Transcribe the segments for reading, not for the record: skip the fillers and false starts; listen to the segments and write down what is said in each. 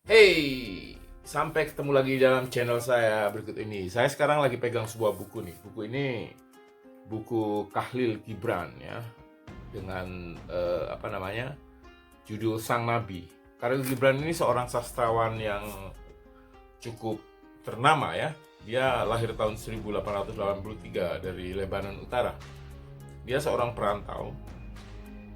Hey, sampai ketemu lagi dalam channel saya berikut ini. Saya sekarang lagi pegang sebuah buku nih. Buku ini buku Khalil Gibran ya, dengan judul Sang Nabi. Khalil Gibran ini seorang sastrawan yang cukup ternama ya. Dia lahir tahun 1883 dari Lebanon Utara. Dia seorang perantau.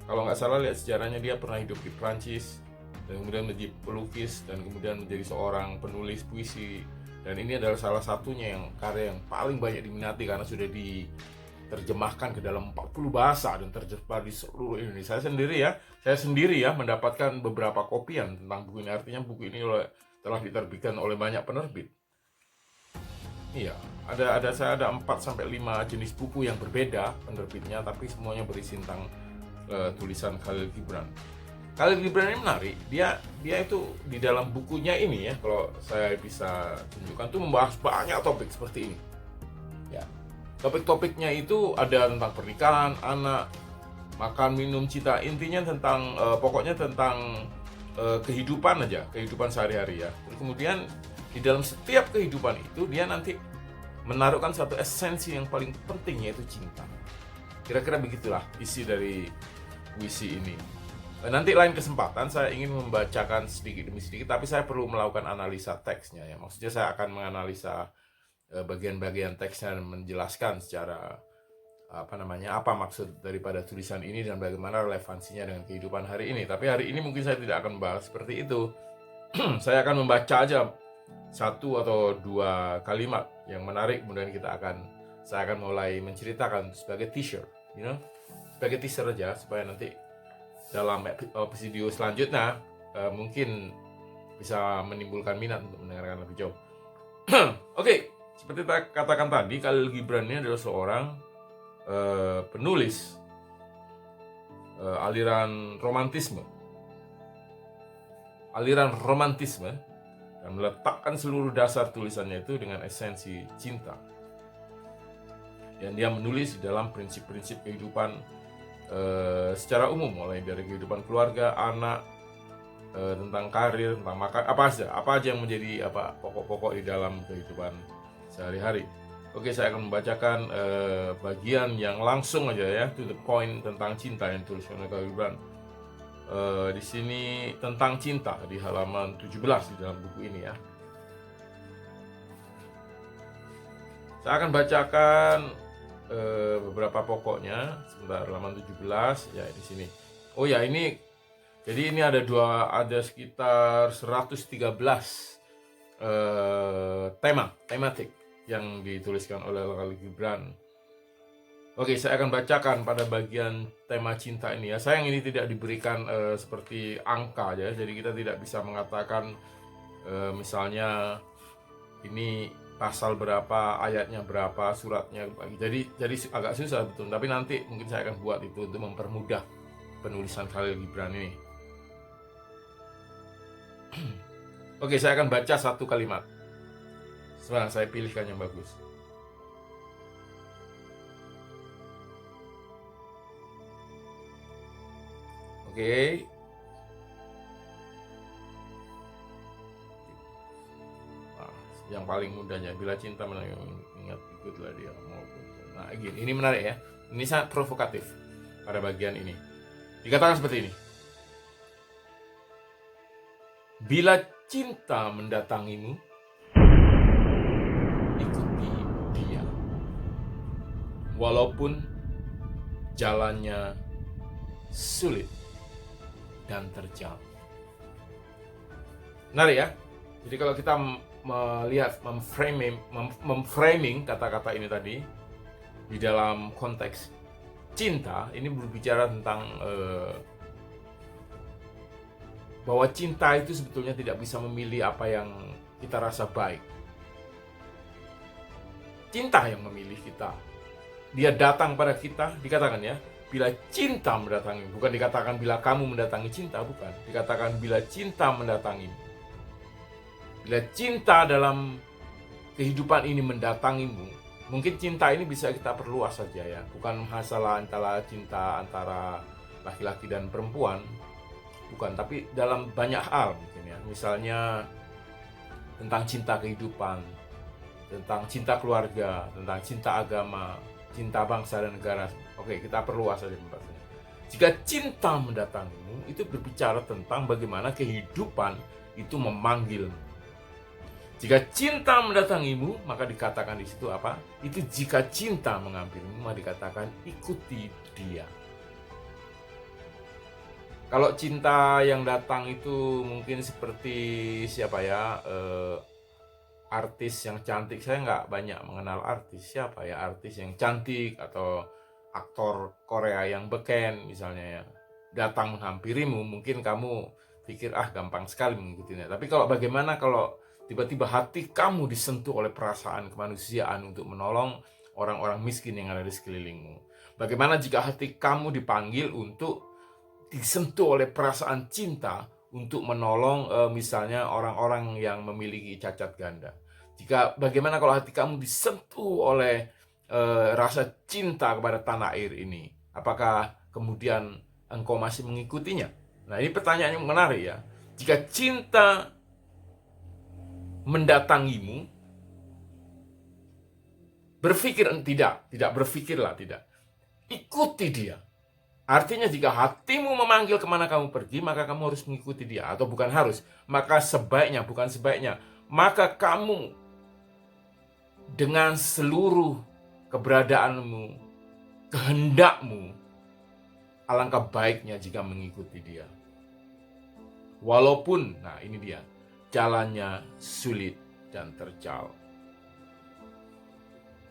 Kalau nggak salah lihat sejarahnya, dia pernah hidup di Prancis dan kemudian menjadi pelukis dan kemudian menjadi seorang penulis puisi, dan ini adalah salah satunya yang karya yang paling banyak diminati karena sudah diterjemahkan ke dalam 40 bahasa dan tersebar di seluruh Indonesia. Saya sendiri ya mendapatkan beberapa kopian tentang buku ini. Artinya buku ini telah diterbitkan oleh banyak penerbit. Iya, saya ada 4 sampai 5 jenis buku yang berbeda penerbitnya, tapi semuanya berisi tentang tulisan Khalil Gibran. Khalil Gibran ini menarik. Dia itu di dalam bukunya ini ya, kalau saya bisa tunjukkan tuh membahas banyak topik seperti ini. Ya. Topik-topiknya itu ada tentang pernikahan, anak, makan, minum, cinta. Intinya tentang pokoknya tentang kehidupan aja, kehidupan sehari-hari ya. Terus kemudian di dalam setiap kehidupan itu dia nanti menaruhkan satu esensi yang paling penting, yaitu cinta. Kira-kira begitulah isi dari puisi ini. Nanti lain kesempatan saya ingin membacakan sedikit demi sedikit, tapi saya perlu melakukan analisa teksnya ya. Maksudnya saya akan menganalisa bagian-bagian teksnya dan menjelaskan secara apa maksud daripada tulisan ini dan bagaimana relevansinya dengan kehidupan hari ini. Tapi hari ini mungkin saya tidak akan membahas seperti itu. Saya akan membaca aja satu atau dua kalimat yang menarik, kemudian saya akan mulai menceritakan sebagai teaser, sebagai teaser aja, supaya nanti dalam video selanjutnya mungkin bisa menimbulkan minat untuk mendengarkan lebih jauh. Oke, seperti katakan tadi, Khalil Gibran ini adalah seorang penulis aliran romantisme dan meletakkan seluruh dasar tulisannya itu dengan esensi cinta. Dan dia menulis di dalam prinsip-prinsip kehidupan secara umum, mulai dari kehidupan keluarga, anak, tentang karir, tentang makan, apa aja yang menjadi pokok-pokok di dalam kehidupan sehari-hari. Oke, saya akan membacakan bagian yang langsung aja ya, to the point, tentang cinta yang ditulis oleh Khalil Gibran. Di sini tentang cinta di halaman 17 di dalam buku ini ya. Saya akan bacakan beberapa pokoknya. Sebentar, halaman 17 ya, di sini. Oh ya, ini jadi ini ada sekitar 113 tematik yang dituliskan oleh Khalil Gibran. Oke, saya akan bacakan pada bagian tema cinta ini ya. Sayang ini tidak diberikan seperti angka ya, jadi kita tidak bisa mengatakan misalnya ini pasal berapa, ayatnya berapa, suratnya. Jadi agak susah betul. Tapi nanti mungkin saya akan buat itu untuk mempermudah penulisan Khalil Gibran ini. Oke, saya akan baca satu kalimat. Sebentar, saya pilihkan yang bagus. Oke. Yang paling mudahnya, bila cinta ingat ikutlah dia maupun. Nah, gini, ini menarik ya. Ini sangat provokatif pada bagian ini. Dikatakan seperti ini. Bila cinta mendatangimu, ikuti dia. Walaupun jalannya sulit dan terjal. Menarik ya. Jadi kalau kita melihat memframing kata-kata ini tadi di dalam konteks cinta, ini berbicara tentang bahwa cinta itu sebetulnya tidak bisa memilih apa yang kita rasa baik. Cinta yang memilih kita. Dia datang pada kita, dikatakan ya, bila cinta mendatangi, bukan dikatakan bila kamu mendatangi cinta, bukan. Dikatakan bila cinta mendatangi. Bila cinta dalam kehidupan ini mendatangimu, mungkin cinta ini bisa kita perluas saja ya. Bukan masalah cinta antara laki-laki dan perempuan, bukan, tapi dalam banyak hal mungkin ya. Misalnya tentang cinta kehidupan, tentang cinta keluarga, tentang cinta agama, cinta bangsa dan negara. Oke, kita perluas saja pembahasannya. Jika cinta mendatangimu, itu berbicara tentang bagaimana kehidupan itu memanggilmu. Jika cinta mendatangimu, maka dikatakan di situ apa? Itu jika cinta mengambilmu, maka dikatakan ikuti dia. Kalau cinta yang datang itu mungkin seperti siapa ya? Artis yang cantik. Saya nggak banyak mengenal artis. Siapa ya artis yang cantik atau aktor Korea yang beken misalnya ya. Datang menghampirimu, mungkin kamu pikir gampang sekali mengikutinya. Tapi kalau bagaimana kalau tiba-tiba hati kamu disentuh oleh perasaan kemanusiaan untuk menolong orang-orang miskin yang ada di sekelilingmu? Bagaimana jika hati kamu dipanggil untuk disentuh oleh perasaan cinta untuk menolong misalnya orang-orang yang memiliki cacat ganda? Bagaimana kalau hati kamu disentuh oleh rasa cinta kepada tanah air ini? Apakah kemudian engkau masih mengikutinya? Nah, ini pertanyaan yang menarik ya. Jika cinta mendatangimu, tidak. Ikuti dia. Artinya jika hatimu memanggil kemana kamu pergi, maka kamu harus mengikuti dia. Atau bukan harus, maka bukan sebaiknya. Maka kamu dengan seluruh keberadaanmu, kehendakmu, alangkah baiknya jika mengikuti dia. Walaupun, nah ini dia, jalannya sulit dan terjal.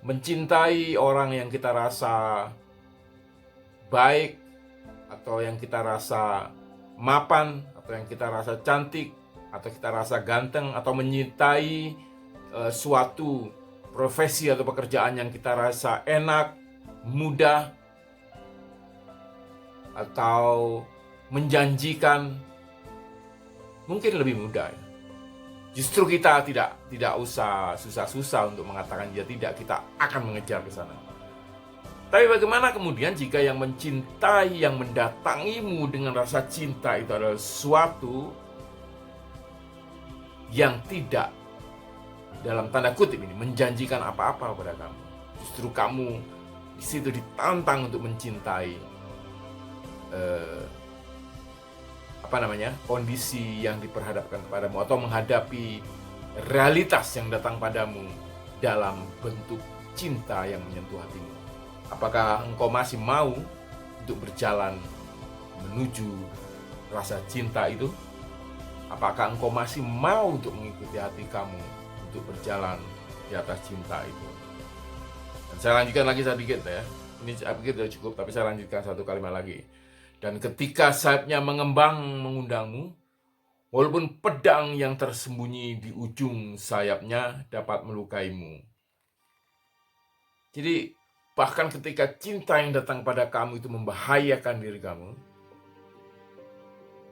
Mencintai orang yang kita rasa baik, atau yang kita rasa mapan, atau yang kita rasa cantik, atau kita rasa ganteng, atau menyintai suatu profesi atau pekerjaan yang kita rasa enak, mudah, atau menjanjikan, mungkin lebih mudah ya. Justru kita tidak usah susah-susah untuk mengatakan dia tidak, kita akan mengejar ke sana. Tapi bagaimana kemudian jika yang mencintai, yang mendatangimu dengan rasa cinta itu adalah sesuatu yang tidak, dalam tanda kutip ini, menjanjikan apa-apa kepada kamu. Justru kamu di situ ditantang untuk mencintai kondisi yang diperhadapkan kepadamu, atau menghadapi realitas yang datang padamu dalam bentuk cinta yang menyentuh hatimu. Apakah engkau masih mau untuk berjalan menuju rasa cinta itu? Apakah engkau masih mau untuk mengikuti hati kamu untuk berjalan di atas cinta itu? Dan saya lanjutkan lagi sedikit ya. Ini saya pikir sudah cukup, tapi saya lanjutkan satu kalimat lagi. Dan ketika sayapnya mengembang mengundangmu, walaupun pedang yang tersembunyi di ujung sayapnya dapat melukaimu. Jadi, bahkan ketika cinta yang datang pada kamu itu membahayakan diri kamu,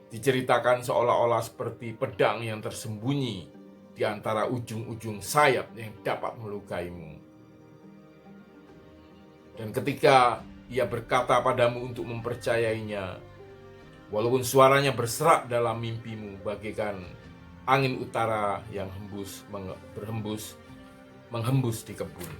diceritakan seolah-olah seperti pedang yang tersembunyi di antara ujung-ujung sayap yang dapat melukaimu. Dan ketika ia berkata padamu untuk mempercayainya, walaupun suaranya berserak dalam mimpimu bagaikan angin utara yang menghembus di kebun.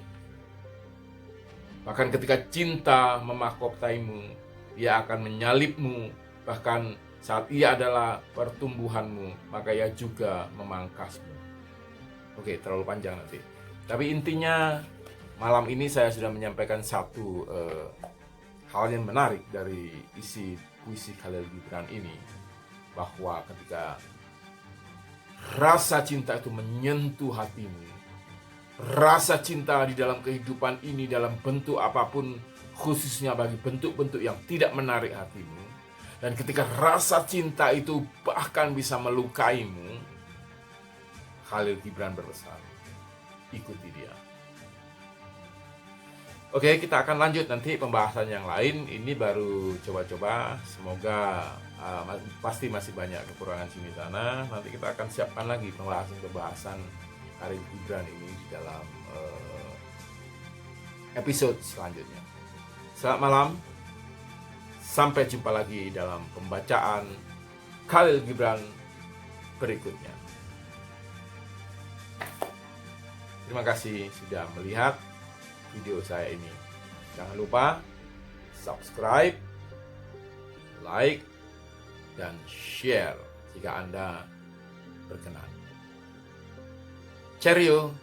Bahkan ketika cinta memahkotaimu, ia akan menyalibmu. Bahkan saat ia adalah pertumbuhanmu, maka ia juga memangkasmu. Oke, terlalu panjang nanti. Tapi intinya malam ini saya sudah menyampaikan satu hal yang menarik dari isi puisi Khalil Gibran ini, bahwa ketika rasa cinta itu menyentuh hatimu, rasa cinta di dalam kehidupan ini dalam bentuk apapun, khususnya bagi bentuk-bentuk yang tidak menarik hatimu, dan ketika rasa cinta itu bahkan bisa melukaimu, Khalil Gibran berpesan, ikuti dia. Oke, kita akan lanjut nanti pembahasan yang lain. Ini baru coba-coba. Semoga pasti masih banyak kekurangan sini sana. Nanti kita akan siapkan lagi pembahasan Khalil Gibran ini di dalam episode selanjutnya. Selamat malam. Sampai jumpa lagi dalam pembacaan Khalil Gibran berikutnya. Terima kasih sudah melihat video saya ini. Jangan lupa subscribe, like, dan share jika Anda berkenan. Cheerio!